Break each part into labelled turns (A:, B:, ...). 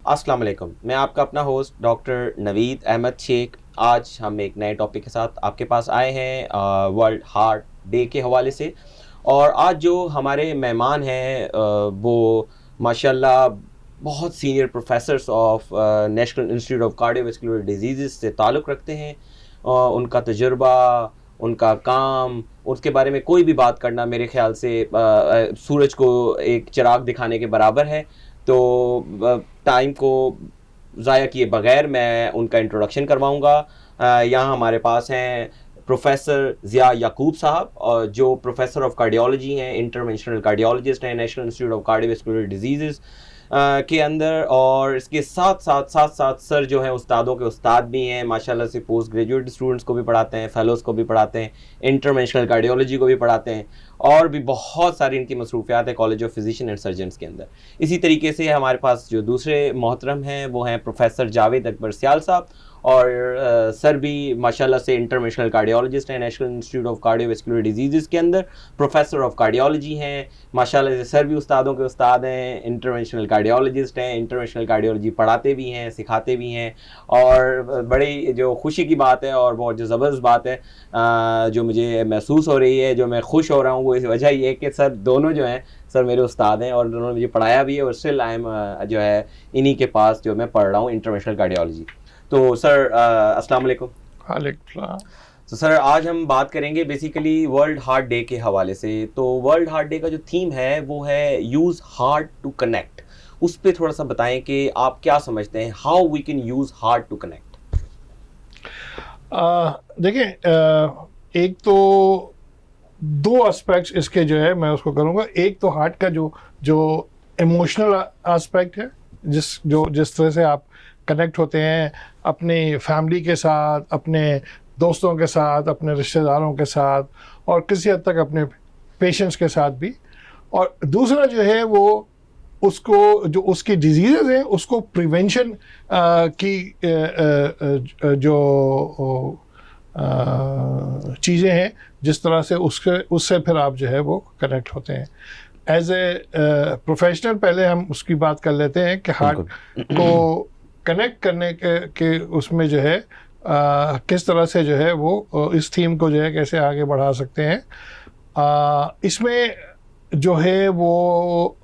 A: अस्सलाम वालेकुम। मैं आपका अपना होस्ट डॉक्टर नवीद अहमद शेख। आज हम एक नए टॉपिक के साथ आपके पास आए हैं वर्ल्ड हार्ट डे के हवाले से। और आज जो हमारे मेहमान हैं वो माशाल्लाह बहुत senior professors of national institute of cardiovascular disease से ताल्लुक़ रखते हैं। उनका तजुर्बा, उनका काम, उसके बारे में कोई भी बात करना मेरे ख़्याल से सूरज को एक चिराग दिखाने के बराबर है। तो टाइम को ज़ाया किए बगैर मैं उनका इंट्रोडक्शन करवाऊँगा। यहाँ हमारे पास हैं प्रोफेसर ज़िया याकूब साहब, और जो प्रोफेसर ऑफ कार्डियोलॉजी हैं, इंटरवेंशनल कार्डियोलॉजिस्ट हैं national institute of cardiovascular disease के अंदर। और इसके साथ सर जो हैं उस्तादों के उस्ताद भी हैं माशाल्लाह से। पोस्ट ग्रेजुएट स्टूडेंट्स को भी पढ़ाते हैं, फेलोज़ को भी पढ़ाते हैं, इंटरवेंशनल कार्डियोलॉजी को भी पढ़ाते हैं, और भी बहुत सारी इनकी मसरूफियात है college of physician and surgeons के अंदर। इसी तरीके से हमारे पास जो दूसरे मोहतरम हैं वो हैं प्रोफेसर जावेद अकबर सियाल साहब, और सर भी माशाल्लाह से इंटरनेशनल कार्डियोलॉजिस्ट हैं national institute of cardiovascular disease के अंदर, प्रोफेसर ऑफ कार्डियोलॉजी हैं माशाल्लाह से। सर भी उस्तादों के उस्ताद हैं, इंटरनेशनल कार्डियोलॉजिस्ट हैं, इंटरनेशनल कार्डियोलॉजी पढ़ाते भी हैं, सिखाते भी हैं। और बड़ी जो खुशी की बात है और बहुत जो ज़बरदस्त बात है जो मुझे महसूस हो रही है, जो मैं खुश हो रहा हूँ, वो इस वजह ये है कि सर दोनों जो हैं, सर मेरे उस्ताद हैं और उन्होंने मुझे पढ़ाया भी है, और स्टिल आई एम जो है इन्हीं के पास जो मैं पढ़ रहा हूँ इंटरनेशनल कार्डियोलॉजी। तो सर अस्सलाम वालेकुम।
B: वालेकुम।
A: तो सर आज हम बात करेंगे बेसिकली वर्ल्ड हार्ट डे के हवाले से। तो वर्ल्ड हार्ट डे का जो थीम है वो है यूज़ हार्ट टू कनेक्ट। उस पर थोड़ा सा बताएं कि आप क्या समझते हैं, how we can use heart to connect.
B: देखिए, एक तो दो एस्पेक्ट्स इसके जो है मैं उसको करूँगा। एक तो हार्ट का जो इमोशनल एस्पेक्ट है, जिस तरह से आप कनेक्ट होते हैं अपने फैमिली के साथ, अपने दोस्तों के साथ, अपने रिश्तेदारों के साथ, और किसी हद तक अपने पेशेंट्स के साथ भी। और दूसरा जो है वो उसको जो उसकी डिजीज़ है उसको प्रिवेंशन की जो चीज़ें हैं, जिस तरह से उससे फिर आप जो है वो कनेक्ट होते हैं। एज ए प्रोफेशनल पहले हम उसकी बात कर लेते हैं कि हार्ट को कनेक्ट करने के उसमें जो है किस तरह से जो है वो इस थीम को जो है कैसे आगे बढ़ा सकते हैं। इसमें जो है वो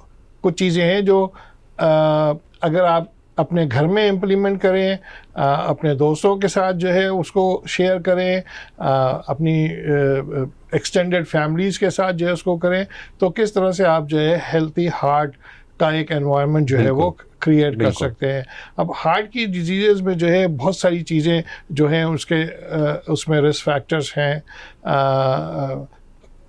B: कुछ चीज़ें हैं जो अगर आप अपने घर में इम्प्लीमेंट करें, अपने दोस्तों के साथ जो है उसको शेयर करें, अपनी एक्सटेंडेड फैमिलीज़ के साथ जो है उसको करें, तो किस तरह से आप जो है हेल्थी हार्ट का एक एनवायरनमेंट जो है वो क्रिएट कर सकते हैं। अब हार्ट की डिजीज़ में जो है बहुत सारी चीज़ें जो हैं उसमें रिस्क फैक्टर्स हैं।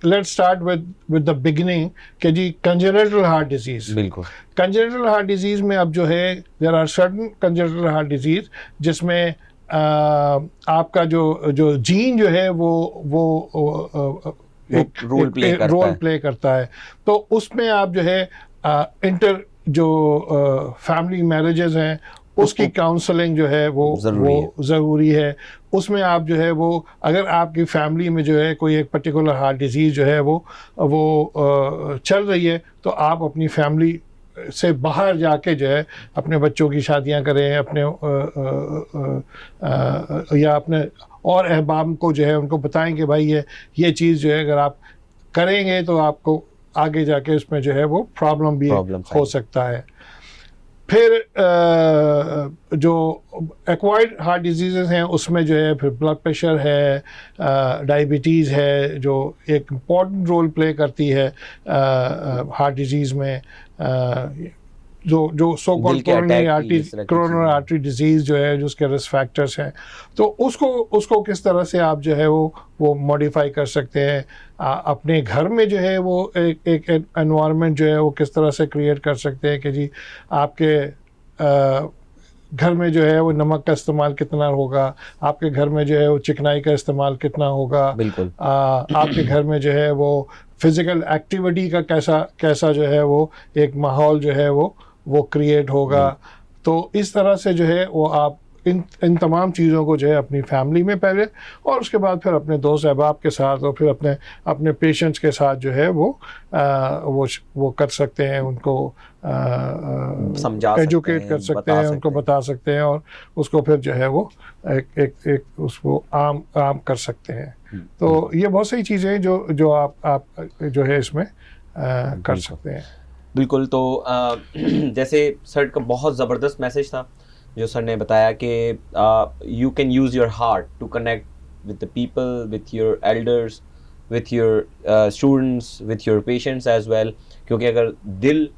B: Let's start with the beginning कि जी कंजेनिटल हार्ट डिजीज़।
A: बिल्कुल,
B: कंजेनिटल हार्ट डिजीज़ में अब जो है there are certain congenital heart disease जिसमें आपका जो जीन जो है वो एक रोल प्ले करता है। तो उसमें आप जो है जो फैमिली मैरिजेस हैं उसकी काउंसलिंग जो है वो ज़रूरी है। उसमें आप जो है वो अगर आपकी फैमिली में जो है कोई एक पर्टिकुलर हार्ट डिजीज़ जो है वो चल रही है, तो आप अपनी फैमिली से बाहर जाके जो है अपने बच्चों की शादियां करें, अपने या अपने और अहबाब को जो है उनको बताएं कि भाई ये चीज़ जो है अगर आप करेंगे तो आपको आगे जाके उसमें जो है वो प्रॉब्लम भी हो सकता है। फिर जो एक्वायर्ड हार्ट डिजीज़ हैं उसमें जो है फिर ब्लड प्रेशर है, डायबिटीज़ है जो एक इम्पॉर्टेंट रोल प्ले करती है हार्ट डिजीज़ में। जो so called coronary artery disease जो है जो उसके रिस्क फैक्टर्स हैं, तो उसको किस तरह से आप जो है वो मॉडिफाई कर सकते हैं। अपने घर में जो है वो एक एनवायरनमेंट जो है वो किस तरह से क्रिएट कर सकते हैं कि जी आपके घर में जो है वो नमक का इस्तेमाल कितना होगा, आपके घर में जो है वो चिकनाई का इस्तेमाल कितना होगा,
A: बिल्कुल
B: आपके घर में जो है वो फिज़िकल एक्टिविटी का कैसा जो है वो एक माहौल जो है वो क्रिएट होगा। तो इस तरह से जो है वो आप इन तमाम चीज़ों को जो है अपनी फैमिली में पहले, और उसके बाद फिर अपने दोस्त अहबाब के साथ और फिर अपने पेशेंट्स के साथ जो है वो कर सकते हैं, उनको
A: समझा
B: एजुकेट कर सकते हैं, उनको बता सकते हैं, और उसको फिर जो है वो एक उसको आम कर सकते हैं। तो ये बहुत सारी चीज़ें हैं जो आप जो है इसमें कर सकते हैं।
A: बिल्कुल। तो जैसे सर का बहुत ज़बरदस्त मैसेज था जो सर ने बताया कि you can use your heart to connect with the people, with your elders, with your students, with your patients as well, क्योंकि अगर दिल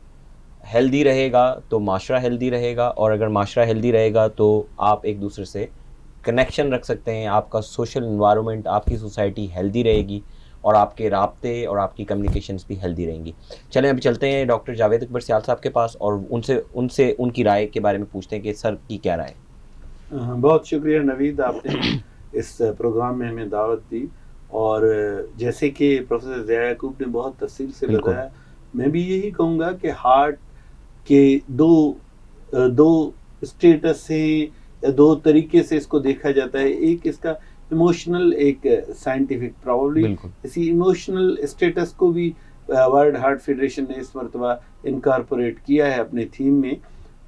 A: हेल्दी रहेगा तो माशरा हेल्दी रहेगा, और अगर माशरा हेल्दी रहेगा तो आप एक दूसरे से कनेक्शन रख सकते हैं, आपका सोशल इन्वायरमेंट, आपकी सोसाइटी हेल्दी रहेगी, और आपके राब्ते और आपकी कम्युनिकेशंस भी हेल्दी रहेंगी। चलें अभी चलते हैं डॉक्टर जावेद अकबर सियाल साहब के पास और उनसे उनकी राय के बारे में पूछते हैं कि सर की क्या राय।
C: बहुत शुक्रिया नवीद, आपने इस प्रोग्राम में हमें दावत दी, और जैसे कि प्रोफेसर ज़िया याकूब ने बहुत तफसील से बताया, मैं भी यही कहूँगा कि हार्ट के दो स्टेटस से या दो तरीके से इसको देखा जाता है। एक इसका इमोशनल, एक साइंटिफिक। प्रॉब्ली इसी इमोशनल स्टेटस को भी वर्ल्ड हार्ट फेडरेशन ने इस मरतबा इनकॉर्पोरेट किया है अपने थीम में।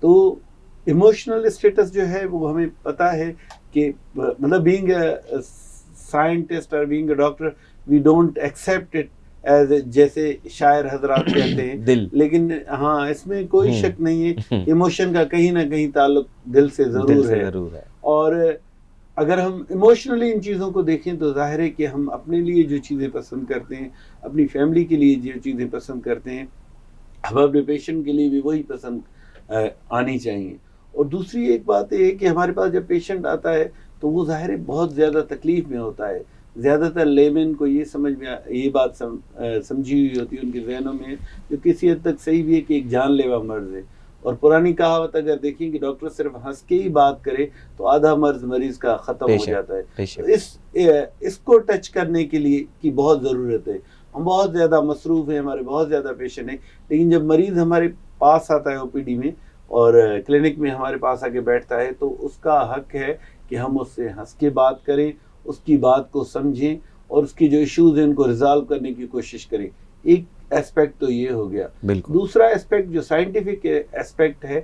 C: तो इमोशनल स्टेटस जो है वो हमें पता है कि मतलब बीइंग अ साइंटिस्ट और being a doctor we don't accept it as, जैसे शायर हजरात कहते हैं
A: दिल।
C: लेकिन हाँ, इसमें कोई शक नहीं है, इमोशन का कहीं ना कहीं ताल्लुक दिल से जरूर है। और अगर हम इमोशनली इन चीज़ों को देखें तो जाहिर है कि हम अपने लिए जो चीज़ें पसंद करते हैं, अपनी फैमिली के लिए जो चीज़ें पसंद करते हैं, हम अपने पेशेंट के लिए भी वही पसंद आनी चाहिए। और दूसरी एक बात ये है कि हमारे पास जब पेशेंट आता है तो वो जाहिर है बहुत ज़्यादा तकलीफ़ में होता है। ज़्यादातर लेमन को ये समझ में ये बात समझी हुई होती है उनके जहनों में, जो किसी हद तक सही भी है कि एक जानलेवा मर्ज़ है। और पुरानी कहावत अगर देखें कि डॉक्टर सिर्फ हंस के ही बात करे तो आधा मर्ज मरीज का ख़त्म हो जाता है। तो इसको टच करने के लिए की बहुत ज़रूरत है। हम बहुत ज़्यादा मसरूफ़ हैं, हमारे बहुत ज़्यादा पेशेंट हैं, लेकिन जब मरीज़ हमारे पास आता है ओपीडी में और क्लिनिक में हमारे पास आके बैठता है तो उसका हक है कि हम उससे हंस के बात करें, उसकी बात को समझें और उसकी जो इश्यूज हैं उनको रिजॉल्व करने की कोशिश करें। एक एस्पेक्ट तो ये हो गया। दूसरा एस्पेक्ट जो साइंटिफिक एस्पेक्ट है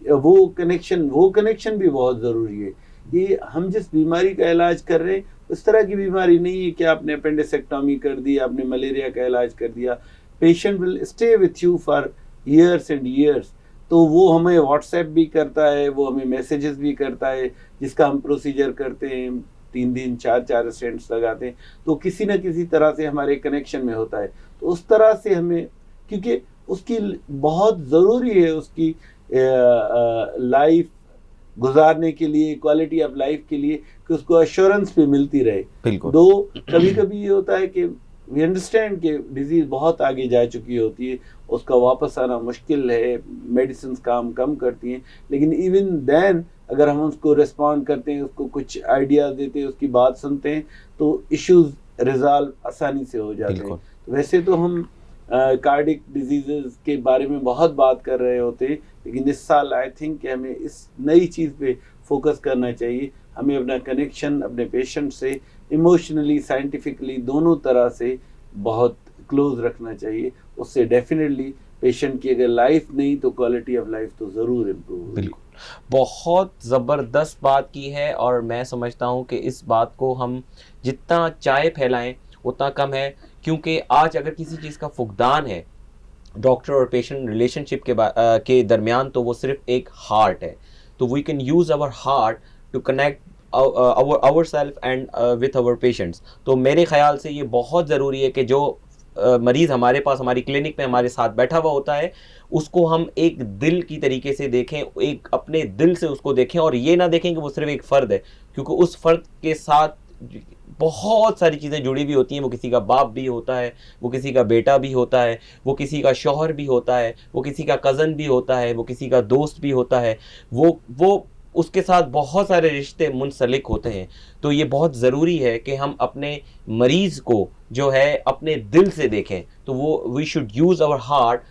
C: वो कनेक्शन भी बहुत ज़रूरी है। ये हम जिस बीमारी का इलाज कर रहे हैं उस तरह की बीमारी नहीं है कि आपने अपेंडिसेक्टोमी कर दी, आपने मलेरिया का इलाज कर दिया। Patient will stay with you for years and years. तो वो हमें व्हाट्सएप भी करता है, वो हमें मैसेजेस भी करता है, जिसका हम प्रोसीजर करते हैं, 3 दिन 4 स्टेंट्स लगाते हैं, तो किसी न किसी तरह से हमारे कनेक्शन में होता है। तो उस तरह से हमें, क्योंकि उसकी बहुत ज़रूरी है उसकी लाइफ गुजारने के लिए, क्वालिटी ऑफ लाइफ के लिए, कि उसको एश्योरेंस भी मिलती रहे। दो कभी कभी ये होता है कि वी अंडरस्टैंड कि डिजीज़ बहुत आगे जा चुकी होती है, उसका वापस आना मुश्किल है, मेडिसिन काम कम करती हैं, लेकिन इवन देन अगर हम उसको रिस्पॉन्ड करते हैं, उसको कुछ आइडियाज़ देते हैं, उसकी बात सुनते हैं, तो इश्यूज़ रिजॉल्व आसानी से हो जाते हैं। वैसे तो हम कार्डिक डिजीज़ के बारे में बहुत बात कर रहे होते हैं, लेकिन इस साल आई थिंक कि हमें इस नई चीज़ पे फोकस करना चाहिए। हमें अपना कनेक्शन अपने पेशेंट से इमोशनली, साइंटिफिकली, दोनों तरह से बहुत क्लोज रखना चाहिए। उससे डेफिनेटली पेशेंट की अगर लाइफ नहीं तो क्वालिटी ऑफ लाइफ तो ज़रूर इम्प्रूव होगी।
A: बिल्कुल, बहुत ज़बरदस्त बात की है, और मैं समझता हूँ कि इस बात को हम जितना चाहे फैलाएं उतना कम है, क्योंकि आज अगर किसी चीज़ का फुकदान है डॉक्टर और पेशेंट रिलेशनशिप के दरमियान, तो वो सिर्फ एक हार्ट है। तो we can use our heart to connect ourselves and with our patients। तो मेरे ख्याल से ये बहुत ज़रूरी है कि जो मरीज़ हमारे पास हमारी क्लिनिक में हमारे साथ बैठा हुआ होता है उसको हम एक दिल की तरीके से देखें, एक अपने दिल से उसको देखें, और ये ना देखें कि वो सिर्फ एक फ़र्द है, क्योंकि उस फ़र्द के साथ बहुत सारी चीज़ें जुड़ी हुई होती हैं। वो किसी का बाप भी होता है, वो किसी का बेटा भी होता है, वो किसी का शौहर भी होता है, वो किसी का कज़न भी होता है, वो किसी का दोस्त भी होता है, वो उसके साथ बहुत सारे रिश्ते मुंसलिक होते हैं। तो ये बहुत ज़रूरी है कि हम अपने मरीज़ को जो है अपने दिल से देखें। तो वो we should use our heart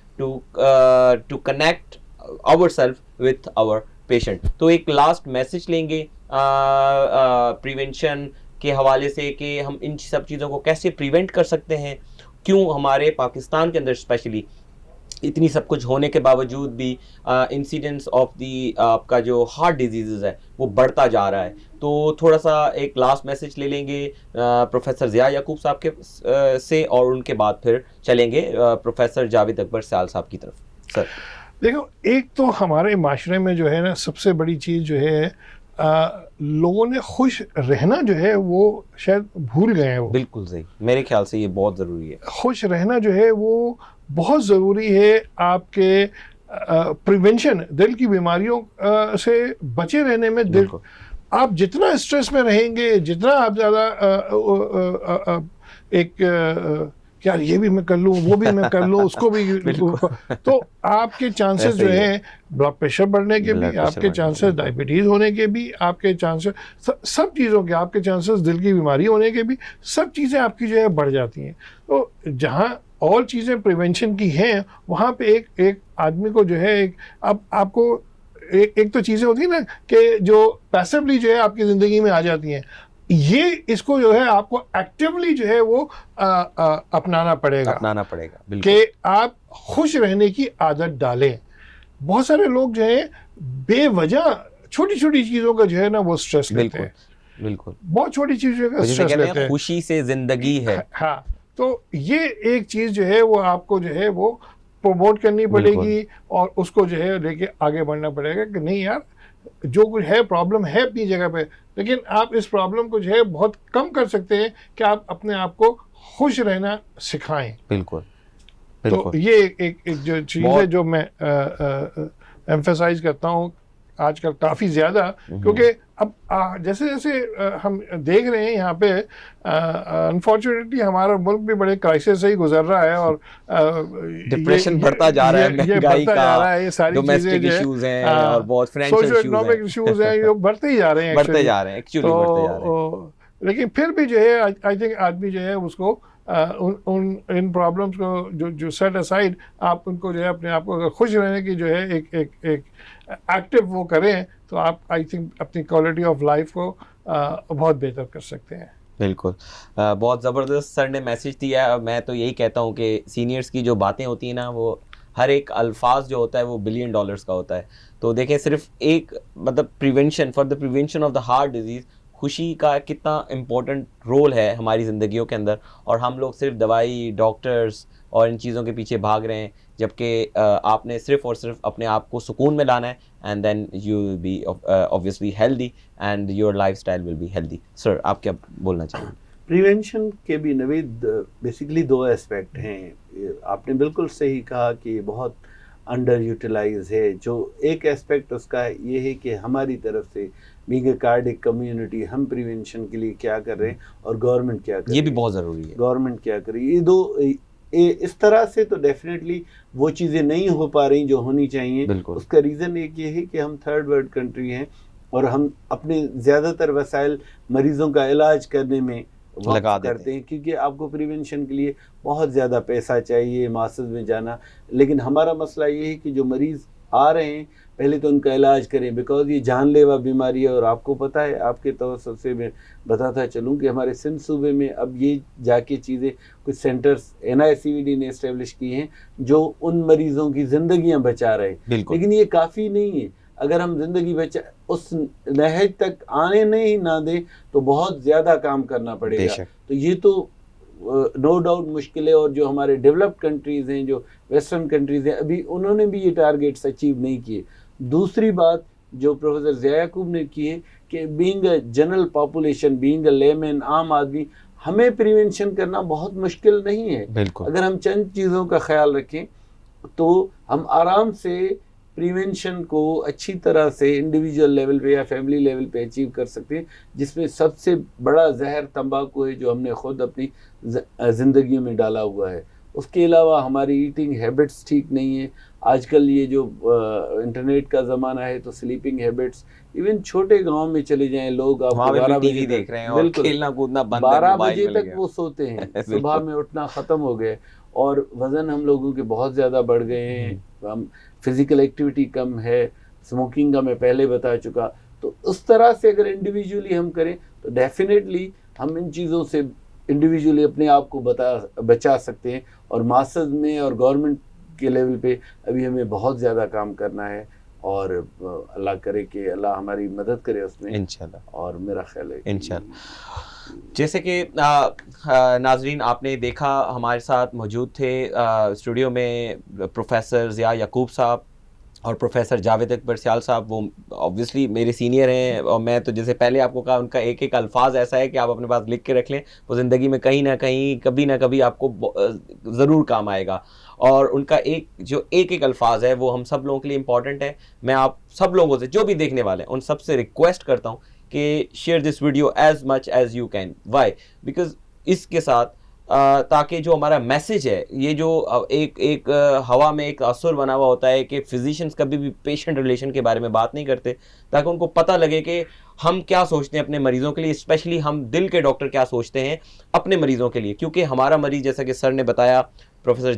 A: to connect our self with our patient. तो एक लास्ट मैसेज लेंगे प्रिवेंशन के हवाले से कि हम इन सब चीज़ों को कैसे प्रिवेंट कर सकते हैं, क्यों हमारे पाकिस्तान के अंदर स्पेशली इतनी सब कुछ होने के बावजूद भी इंसिडेंस ऑफ दी आपका जो हार्ट डिजीज़ है वो बढ़ता जा रहा है। तो थोड़ा सा एक लास्ट मैसेज ले लेंगे प्रोफेसर ज़िया याकूब साहब के से, और उनके बाद फिर चलेंगे प्रोफेसर जावेद अकबर सयाल साहब की तरफ। सर
B: देखो, एक तो हमारे माशरे में जो है ना, सबसे बड़ी चीज़ जो है लोगों ने खुश रहना जो है वो शायद भूल गए हैं। वो
A: बिल्कुल सही, मेरे ख्याल से ये बहुत ज़रूरी है।
B: खुश रहना जो है वो बहुत ज़रूरी है आपके प्रिवेंशन, दिल की बीमारियों से बचे रहने में। दिल, आप जितना स्ट्रेस में रहेंगे, जितना आप ज़्यादा एक यार ये भी मैं कर लूँ, वो भी मैं कर लूँ, उसको भी तो आपके चांसेस जो है ब्लड प्रेशर बढ़ने के भी, आपके चांसेस डायबिटीज़ होने के भी, आपके चांसेस सब चीज़ों के, आपके चांसेस दिल की बीमारी होने के भी, सब चीज़ें आपकी जो है बढ़ जाती हैं। तो जहाँ और चीज़ें प्रिवेंशन की हैं, वहाँ पे एक आदमी को जो है अब आपको एक तो चीज़ें होती है ना कि जो पैसिवली जो है आपकी ज़िंदगी में आ जाती हैं, ये इसको जो है आपको एक्टिवली जो है वो अपनाना पड़ेगा
A: बिल्कुल,
B: कि आप खुश रहने की आदत डालें। बहुत सारे लोग जो है बेवजह छोटी छोटी चीज़ों का जो है ना वो स्ट्रेस लेते हैं।
A: बिल्कुल,
B: बहुत छोटी चीज़ों का स्ट्रेस लेते हैं।
A: खुशी से जिंदगी है।
B: हाँ, तो ये एक चीज़ जो है वो आपको जो है वो प्रमोट करनी पड़ेगी और उसको जो है लेके आगे बढ़ना पड़ेगा कि नहीं यार, जो कुछ है प्रॉब्लम है अपनी जगह पे, लेकिन आप इस प्रॉब्लम को जो है बहुत कम कर सकते हैं कि आप अपने आप को खुश रहना सिखाएं।
A: बिल्कुल,
B: तो ये एक जो चीज़ है जो मैं एम्फेसाइज करता हूँ आजकल काफ़ी ज़्यादा, क्योंकि अब जैसे जैसे हम देख रहे हैं यहाँ पे अनफॉर्चुनेटली हमारा मुल्क भी बड़े क्राइसिस से ही गुजर रहा है और
A: डिप्रेशन बढ़ता जा रहा है, महंगाई का,
B: ये सारी
A: डोमेस्टिक इश्यूज हैं और बहुत फाइनेंशियल
B: सोशो इकोनॉमिक इश्यूज हैं, ये बढ़ते ही जा रहे हैं एक्चुअली। लेकिन फिर भी जो है आई थिंक आदमी जो है उसको इन प्रॉब्लम्स को जो सेट असाइड, आप उनको जो है अपने आप को अगर खुश रहने की जो है एक एक्टिव वो करें, तो आप आई थिंक अपनी क्वालिटी ऑफ लाइफ को बहुत बेहतर कर सकते हैं।
A: बिल्कुल, बहुत ज़बरदस्त सर ने मैसेज दिया है। मैं तो यही कहता हूँ कि सीनियर्स की जो बातें होती हैं ना, वो हर एक अल्फाज जो होता है वो $1 बिलियन का होता है। तो देखें, सिर्फ एक मतलब prevention, for the prevention of the heart disease, खुशी का कितना इम्पोर्टेंट रोल है हमारी ज़िंदगियों के अंदर, और हम लोग सिर्फ दवाई, डॉक्टर्स और इन चीज़ों के पीछे भाग रहे हैं, जबकि आपने सिर्फ और सिर्फ अपने आप को सुकून में लाना है, and then you will be obviously healthy and your lifestyle will be healthy. Sir, आप क्या बोलना चाहिए?
C: प्रिवेंशन के भी नवीद बेसिकली 2 एस्पेक्ट हैं। आपने बिल्कुल सही कहा कि बहुत अंडर यूटिलाइज है। जो एक एस्पेक्ट उसका ये है कि हमारी तरफ से बीइंग अ कार्डिक कम्युनिटी हम प्रिवेंशन के लिए क्या कर रहे हैं और गवर्नमेंट क्या कर रही है,
A: ये भी बहुत ज़रूरी है।
C: गवर्नमेंट क्या कर रही है, ये इस तरह से तो डेफिनेटली वो चीज़ें नहीं हो पा रही जो होनी चाहिए। उसका रीज़न एक ये है कि हम थर्ड वर्ल्ड कंट्री हैं और हम अपने ज़्यादातर वसाइल मरीज़ों का इलाज करने में लगा करते हैं, क्योंकि आपको प्रिवेंशन के लिए बहुत ज़्यादा पैसा चाहिए, मास्टर्स में जाना। लेकिन हमारा मसला ये है कि जो मरीज़ आ रहे हैं पहले तो उनका इलाज करें, बिकॉज ये जानलेवा बीमारी है। और आपको पता है, आपके तवज्जुह से मैं बताता चलूँ कि हमारे सिंध सूबे में अब ये जाके चीज़ें कुछ सेंटर्स NICVD ने इस्टेब्लिश किए हैं जो उन मरीज़ों की ज़िंदगियाँ बचा रहे हैं। लेकिन ये काफ़ी नहीं है। अगर हम ज़िंदगी बचा उस नहज तक आने नहीं ना दें तो बहुत ज़्यादा काम करना पड़ेगा। तो ये तो नो डाउट मुश्किल है। और जो हमारे डेवलप्ड कंट्रीज़ हैं, जो वेस्टर्न कंट्रीज़ हैं, अभी उन्होंने भी ये टारगेट्स अचीव नहीं किए। दूसरी बात जो प्रोफेसर ज़िया याकूब ने की है कि being a general population, being a layman, आम आदमी, हमें प्रिवेंशन करना बहुत मुश्किल नहीं है। अगर हम चंद चीज़ों का ख्याल रखें तो हम आराम से प्रिवेंशन को अच्छी तरह से इंडिविजुअल लेवल पे या फैमिली लेवल पे अचीव कर सकते हैं, जिसमें सबसे बड़ा जहर तंबाकू है जो हमने खुद अपनी ज़िंदगी में डाला हुआ है। उसके अलावा हमारी ईटिंग हैबिट्स ठीक नहीं है। आजकल ये जो इंटरनेट का ज़माना है तो स्लीपिंग हैबिट्स, इवन छोटे गांव में चले जाएं लोग, आप 12 बजे
A: देख रहे हैं और खेलना कूदना बंद,
C: 12 बजे तक वो सोते हैं, सुबह में उठना ख़त्म हो गए और वज़न हम लोगों के बहुत ज़्यादा बढ़ गए हैं, हम फिज़िकल एक्टिविटी कम है, स्मोकिंग का मैं पहले बता चुका। तो उस तरह से अगर इंडिविजुअली हम करें तो डेफिनेटली हम इन चीज़ों से इंडिविजुअली अपने आप को बचा सकते हैं। और मासद में और गवर्नमेंट के लेवल पे अभी हमें बहुत ज़्यादा काम करना है, और अल्लाह करे कि अल्लाह हमारी मदद करे उसमें
A: इंशाल्लाह।
C: और मेरा ख्याल है
A: इंशाल्लाह। जैसे कि नाजरीन आपने देखा हमारे साथ मौजूद थे स्टूडियो में प्रोफेसर ज़िया याकूब साहब और प्रोफेसर जावेद अकबर सियाल साहब। वो ऑब्वियसली मेरे सीनियर हैं, और मैं तो जैसे पहले आपको कहा उनका एक एक अल्फाज ऐसा है कि आप अपने पास लिख के रख लें, वो ज़िंदगी में कहीं ना कहीं कभी ना कभी आपको ज़रूर काम आएगा। और उनका एक एक अल्फाज है वो हम सब लोगों के लिए इम्पॉर्टेंट है। मैं आप सब लोगों से जो भी देखने वाले हैं उन सब से रिक्वेस्ट करता हूँ कि share this video as much as you can. Why? Because इसके साथ ताकि जो हमारा मैसेज है, ये जो एक हवा में एक असर बना हुआ होता है कि फिजिशियंस कभी भी पेशेंट रिलेशन के बारे में बात नहीं करते, ताकि उनको पता लगे कि हम क्या सोचते हैं अपने मरीज़ों के लिए, स्पेशली हम दिल के डॉक्टर क्या सोचते हैं अपने मरीज़ों के लिए। क्योंकि हमारा मरीज़, जैसा कि सर ने बताया, प्रोफेसर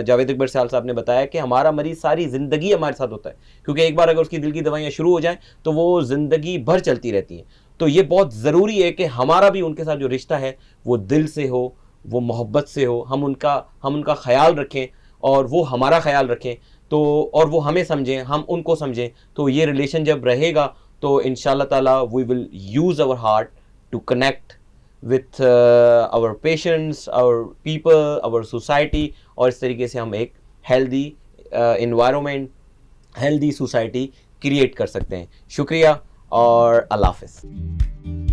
A: जावेद अकबर सियाल साहब ने बताया कि हमारा मरीज़ सारी ज़िंदगी हमारे साथ होता है, क्योंकि एक बार अगर उसकी दिल की दवाइयाँ शुरू हो जाएँ तो वो ज़िंदगी भर चलती रहती हैं। तो ये बहुत ज़रूरी है कि हमारा भी उनके साथ जो रिश्ता है वो दिल से हो, वो मोहब्बत से हो, हम उनका ख्याल रखें और वो हमारा ख्याल रखें, तो और वो हमें समझें, हम उनको समझें। तो ये रिलेशन जब रहेगा तो इंशाल्लाह ताला we will use our heart to connect with our patients, our people, our society, और इस तरीके से हम एक healthy environment, healthy society create कर सकते हैं। शुक्रिया और अल्लाह हाफ़िज़।